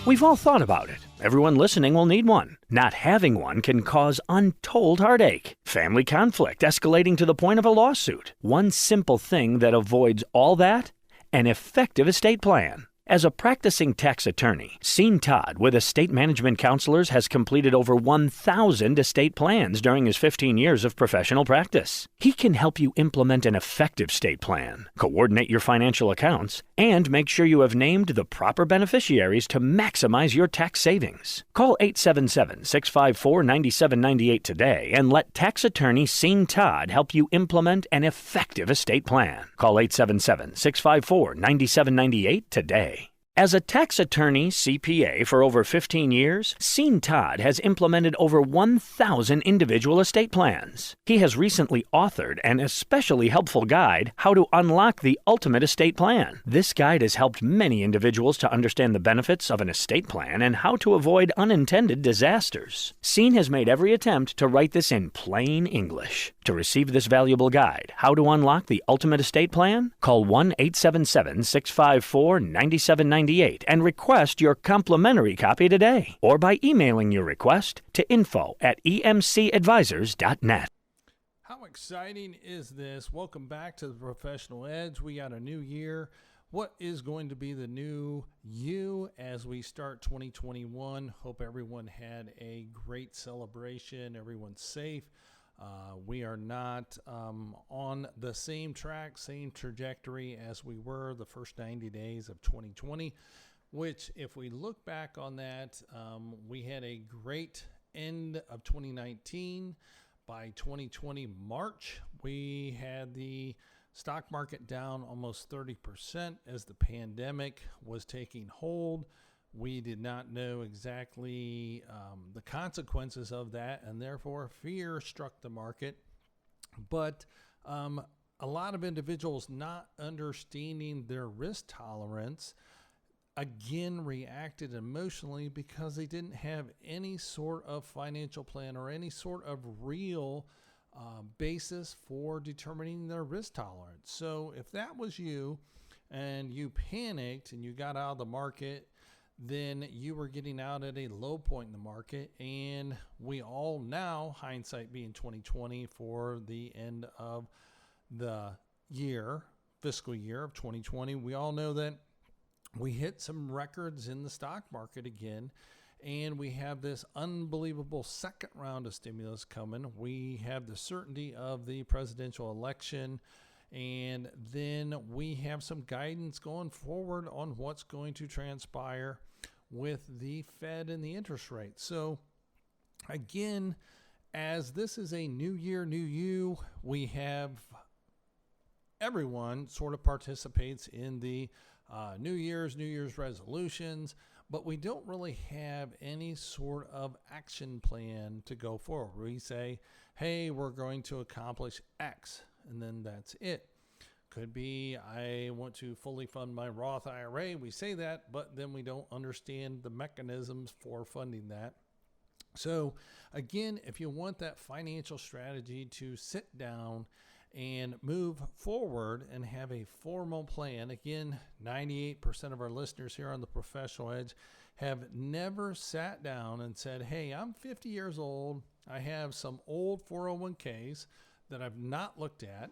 We've all thought about it. Everyone listening will need one. Not having one can cause untold heartache, family conflict escalating to the point of a lawsuit. One simple thing that avoids all that: an effective estate plan. As a practicing tax attorney, Todd with Estate Management Counselors has completed over 1,000 estate plans during his 15 years of professional practice. He can help you implement an effective estate plan, coordinate your financial accounts, and make sure you have named the proper beneficiaries to maximize your tax savings. Call 877-654-9798 today and let tax attorney Todd help you implement an effective estate plan. Call 877-654-9798 today. As a tax attorney CPA for over 15 years, Todd has implemented over 1,000 individual estate plans. He has recently authored an especially helpful guide, How to Unlock the Ultimate Estate Plan. This guide has helped many individuals to understand the benefits of an estate plan and how to avoid unintended disasters. Has made every attempt to write this in plain English. To receive this valuable guide, How to Unlock the Ultimate Estate Plan, call 1-877-654-9798 and request your complimentary copy today, or by emailing your request to info@emcadvisors.net. How exciting is this? Welcome back to the Professional Edge. We got a new year. What is going to be the new you as we start 2021? Hope everyone had a great celebration. Everyone's safe. We are not on the same track, same trajectory as we were the first 90 days of 2020, which if we look back on that, we had a great end of 2019. By 2020 March, we had the stock market down almost 30% as the pandemic was taking hold. We did not know exactly the consequences of that, and therefore fear struck the market. But a lot of individuals not understanding their risk tolerance again reacted emotionally because they didn't have any sort of financial plan or any sort of real basis for determining their risk tolerance. So if that was you and you panicked and you got out of the market, then you were getting out at a low point in the market. And we all now, hindsight being 2020 for the end of the year, fiscal year of 2020, we all know that we hit some records in the stock market again. And we have this unbelievable second round of stimulus coming. We have the certainty of the presidential election. And then we have some guidance going forward on what's going to transpire with the Fed and the interest rate. So again, as this is a new year, new you, we have everyone sort of participates in the New Year's resolutions, but we don't really have any sort of action plan to go forward. We say, hey, we're going to accomplish X, and then that's it. Could be, I want to fully fund my Roth IRA. We say that, but then we don't understand the mechanisms for funding that. So again, if you want that financial strategy to sit down and move forward and have a formal plan, again, 98% of our listeners here on the Professional Edge have never sat down and said, hey, I'm 50 years old. I have some old 401ks that I've not looked at.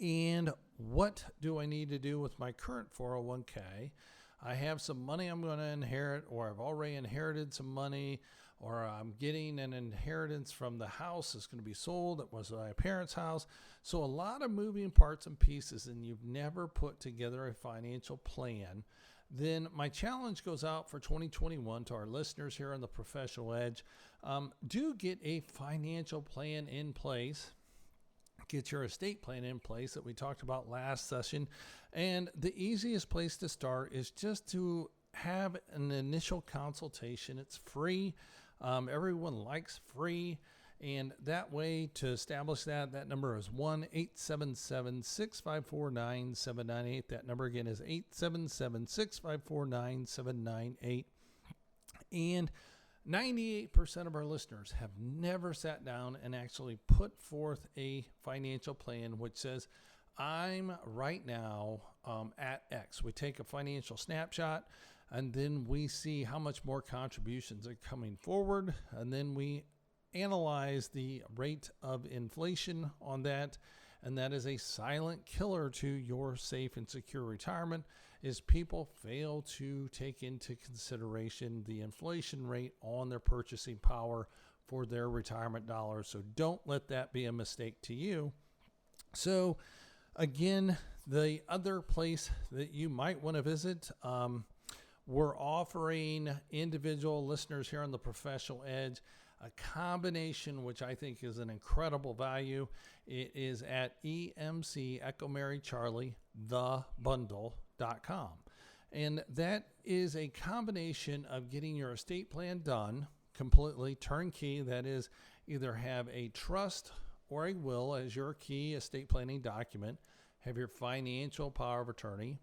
And what do I need to do with my current 401k? I have some money I'm going to inherit, or I've already inherited some money, or I'm getting an inheritance from the house that's going to be sold. That was my parents' house. So a lot of moving parts and pieces, and you've never put together a financial plan. Then my challenge goes out for 2021 to our listeners here on the Professional Edge. Do get a financial plan in place. Get your estate plan in place that we talked about last session. And the easiest place to start is just to have an initial consultation. It's free. Everyone likes free. And that way, to establish that number is 1-877-654-9798. That number again is 877-654-9798. And 98% of our listeners have never sat down and actually put forth a financial plan which says, I'm right now at X. We take a financial snapshot. and then we see how much more contributions are coming forward, and then we analyze the rate of inflation on that, and that is a silent killer to your safe and secure retirement, is people fail to take into consideration the inflation rate on their purchasing power for their retirement dollars. So don't let that be a mistake to you. So again, the other place that you might want to visit, we're offering individual listeners here on the Professional Edge a combination, which I think is an incredible value. It is at EMC Echo Mary Charlie, thebundle.com. And that is a combination of getting your estate plan done completely turnkey. That is, either have a trust or a will as your key estate planning document, have your financial power of attorney,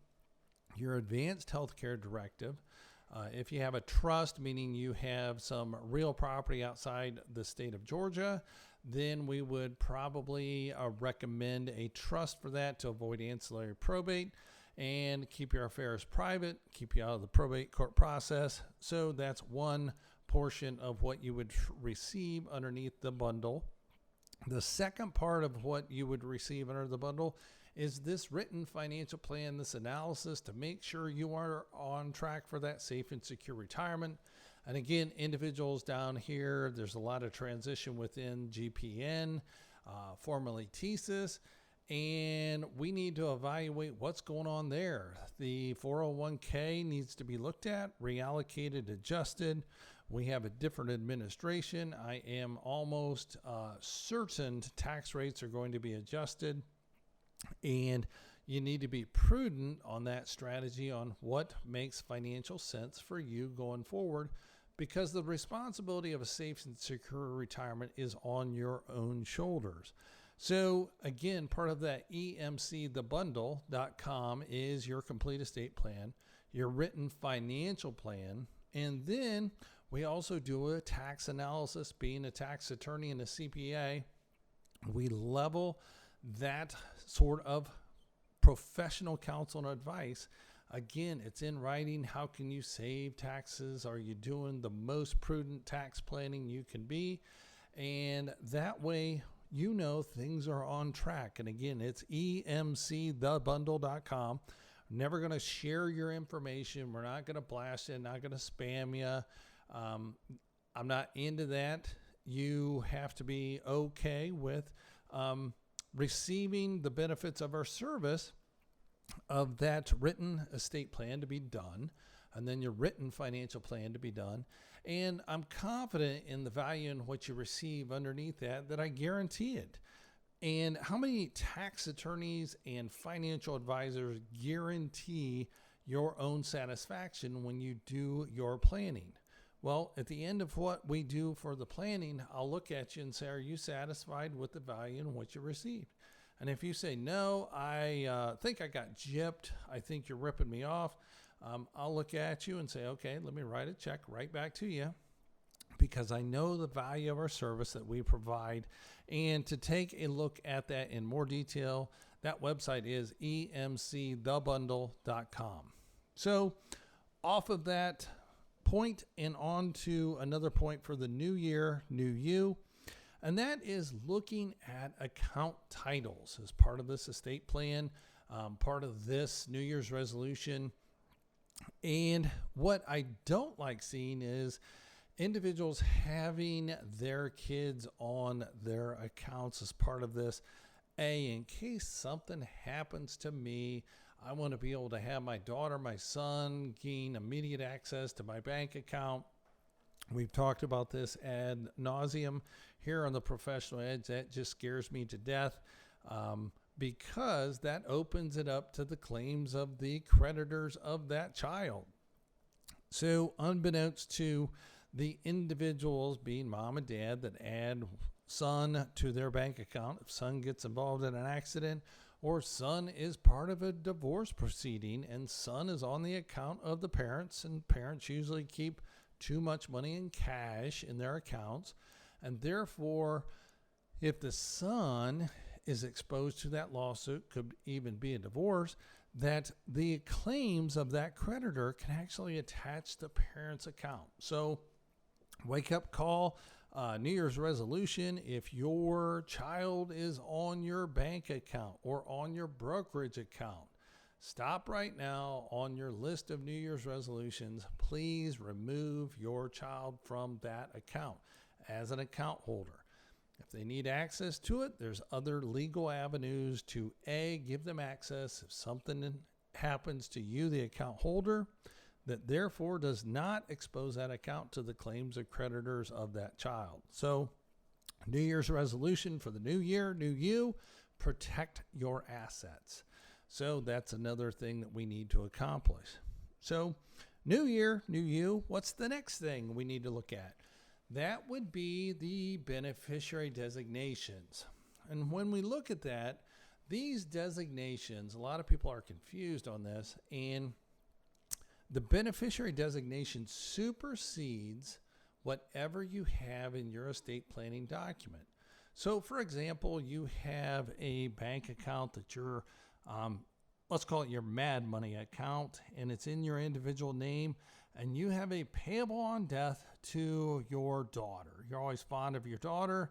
your advanced healthcare directive. If you have a trust, meaning you have some real property outside the state of Georgia, then we would probably recommend a trust for that to avoid ancillary probate and keep your affairs private, keep you out of the probate court process. So that's one portion of what you would receive underneath the bundle. The second part of what you would receive under the bundle is this written financial plan, this analysis to make sure you are on track for that safe and secure retirement. And again, individuals down here, there's a lot of transition within GPN, formerly TSIS, and we need to evaluate what's going on there. The 401k needs to be looked at, reallocated, adjusted. We have a different administration. I am almost certain tax rates are going to be adjusted. And you need to be prudent on that strategy on what makes financial sense for you going forward, because the responsibility of a safe and secure retirement is on your own shoulders. So again, part of that emcthebundle.com is your complete estate plan, your written financial plan, and then we also do a tax analysis. Being a tax attorney and a CPA, we level that sort of professional counsel and advice. Again, it's in writing. How can you save taxes? Are you doing the most prudent tax planning you can be? And that way, you know things are on track. And again, it's emcthebundle.com. Never going to share your information. We're not going to blast it, not going to spam you. I'm not into that. You have to be okay with receiving the benefits of our service of that written estate plan to be done, and then your written financial plan to be done. And I'm confident in the value in what you receive underneath that I guarantee it. And how many tax attorneys and financial advisors guarantee your own satisfaction when you do your planning? Well, at the end of what we do for the planning, I'll look at you and say, are you satisfied with the value and what you received? And if you say, no, I think I got gypped, I think you're ripping me off, I'll look at you and say, okay, let me write a check right back to you, because I know the value of our service that we provide. And to take a look at that in more detail, that website is emcthebundle.com. So off of that point and on to another point for the new year, new you, and that is looking at account titles as part of this estate plan, part of this New Year's resolution. And what I don't like seeing is individuals having their kids on their accounts as part of this. In case something happens to me, I want to be able to have my daughter, my son gain immediate access to my bank account. We've talked about this ad nauseum here on the Professional Edge. That just scares me to death, because that opens it up to the claims of the creditors of that child. So unbeknownst to the individuals, being mom and dad, that add son to their bank account, if son gets involved in an accident, or son is part of a divorce proceeding and son is on the account of the parents, and parents usually keep too much money in cash in their accounts. And therefore, if the son is exposed to that lawsuit, could even be a divorce, that the claims of that creditor can actually attach the parent's account. So wake up call, New Year's resolution, if your child is on your bank account or on your brokerage account, stop right now on your list of New Year's resolutions. Please remove your child from that account as an account holder. If they need access to it, there's other legal avenues to give them access if something happens to you, the account holder, that therefore does not expose that account to the claims of creditors of that child. So New Year's resolution for the new year, new you, protect your assets. So that's another thing that we need to accomplish. So new year, new you, what's the next thing we need to look at? That would be the beneficiary designations. And when we look at that, these designations, a lot of people are confused on this, and the beneficiary designation supersedes whatever you have in your estate planning document. So for example, you have a bank account that you're, let's call it your Mad Money account, and it's in your individual name, and you have a payable on death to your daughter. You're always fond of your daughter.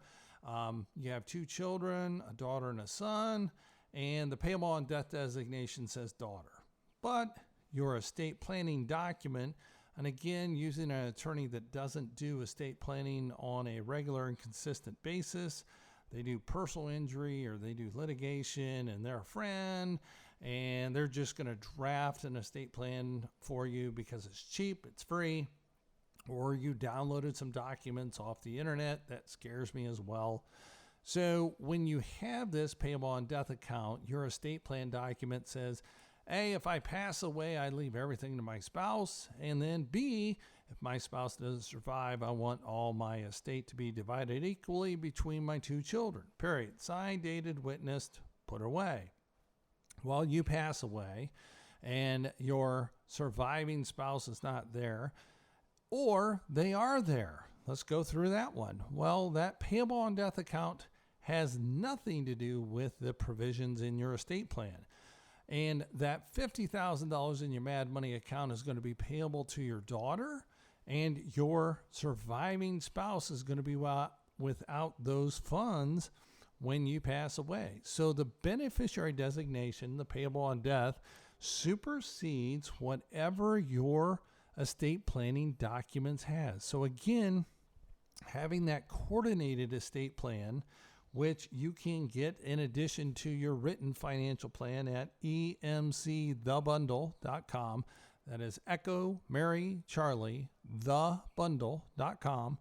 You have 2 children, a daughter and a son, and the payable on death designation says daughter. But your estate planning document, and again, using an attorney that doesn't do estate planning on a regular and consistent basis, they do personal injury or they do litigation, and they're a friend, and they're just going to draft an estate plan for you because it's cheap, it's free, or you downloaded some documents off the internet. That scares me as well. So when you have this payable on death account, your estate plan document says, A, if I pass away, I leave everything to my spouse, and then B, if my spouse doesn't survive, I want all my estate to be divided equally between my 2 children. Period. Signed, dated, witnessed, put away. Well, you pass away and your surviving spouse is not there, or they are there. Let's go through that one. Well, that payable on death account has nothing to do with the provisions in your estate plan. And that $50,000 in your Mad Money account is going to be payable to your daughter, and your surviving spouse is going to be without those funds when you pass away. So the beneficiary designation, the payable on death, supersedes whatever your estate planning documents has. So again, having that coordinated estate plan, which you can get in addition to your written financial plan at emcthebundle.com. That is Echo Mary Charlie, thebundle.com.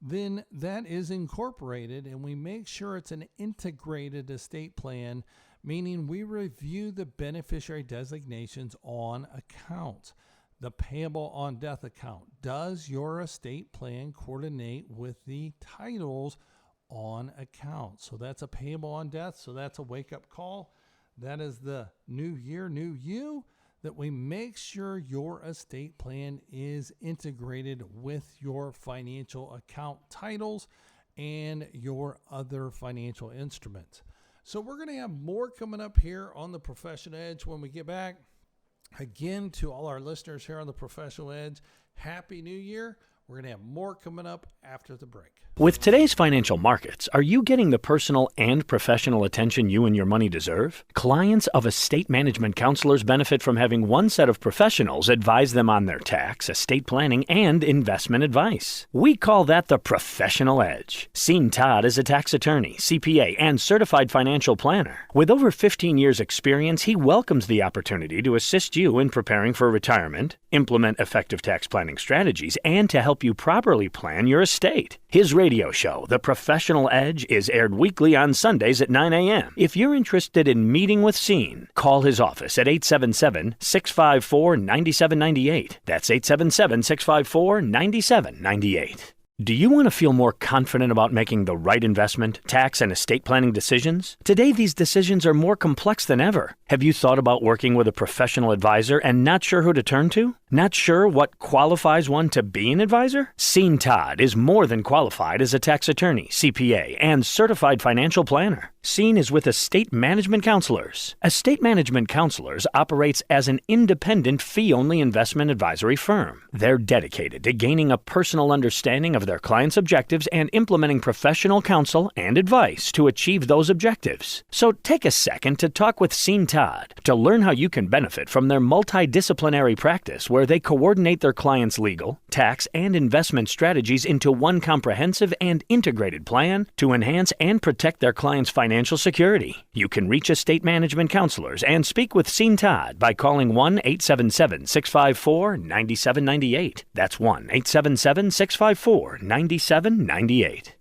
Then that is incorporated, and we make sure it's an integrated estate plan, meaning we review the beneficiary designations on accounts. The payable on death account. Does your estate plan coordinate with the titles on account? So that's a payable on death. So that's a wake-up call. That is the new year, new you, that we make sure your estate plan is integrated with your financial account titles and your other financial instruments. So we're going to have more coming up here on the Professional Edge when we get back. Again, to all our listeners here on the Professional Edge, Happy New Year. We're going to have more coming up after the break. With today's financial markets, are you getting the personal and professional attention you and your money deserve? Clients of estate management counselors benefit from having one set of professionals advise them on their tax, estate planning, and investment advice. We call that the Professional Edge. Todd is a tax attorney, CPA, and certified financial planner. With over 15 years' experience, he welcomes the opportunity to assist you in preparing for retirement, implement effective tax planning strategies, and to help you properly plan your estate. His radio show, The Professional Edge, is aired weekly on Sundays at 9 a.m. If you're interested in meeting with Scene, call his office at 877-654-9798. That's 877-654-9798. Do you want to feel more confident about making the right investment, tax, and estate planning decisions? Today, these decisions are more complex than ever. Have you thought about working with a professional advisor and not sure who to turn to? Not sure what qualifies one to be an advisor? Todd is more than qualified as a tax attorney, CPA, and certified financial planner. Scene is with Estate Management Counselors. Estate Management Counselors operates as an independent fee-only investment advisory firm. They're dedicated to gaining a personal understanding of their clients' objectives and implementing professional counsel and advice to achieve those objectives. So take a second to talk with Scene Todd to learn how you can benefit from their multidisciplinary practice where they coordinate their clients' legal, tax, and investment strategies into one comprehensive and integrated plan to enhance and protect their clients' financial security. You can reach Estate Management Counselors and speak with Scene Todd by calling 1-877-654-9798. That's 1-877-654-9798.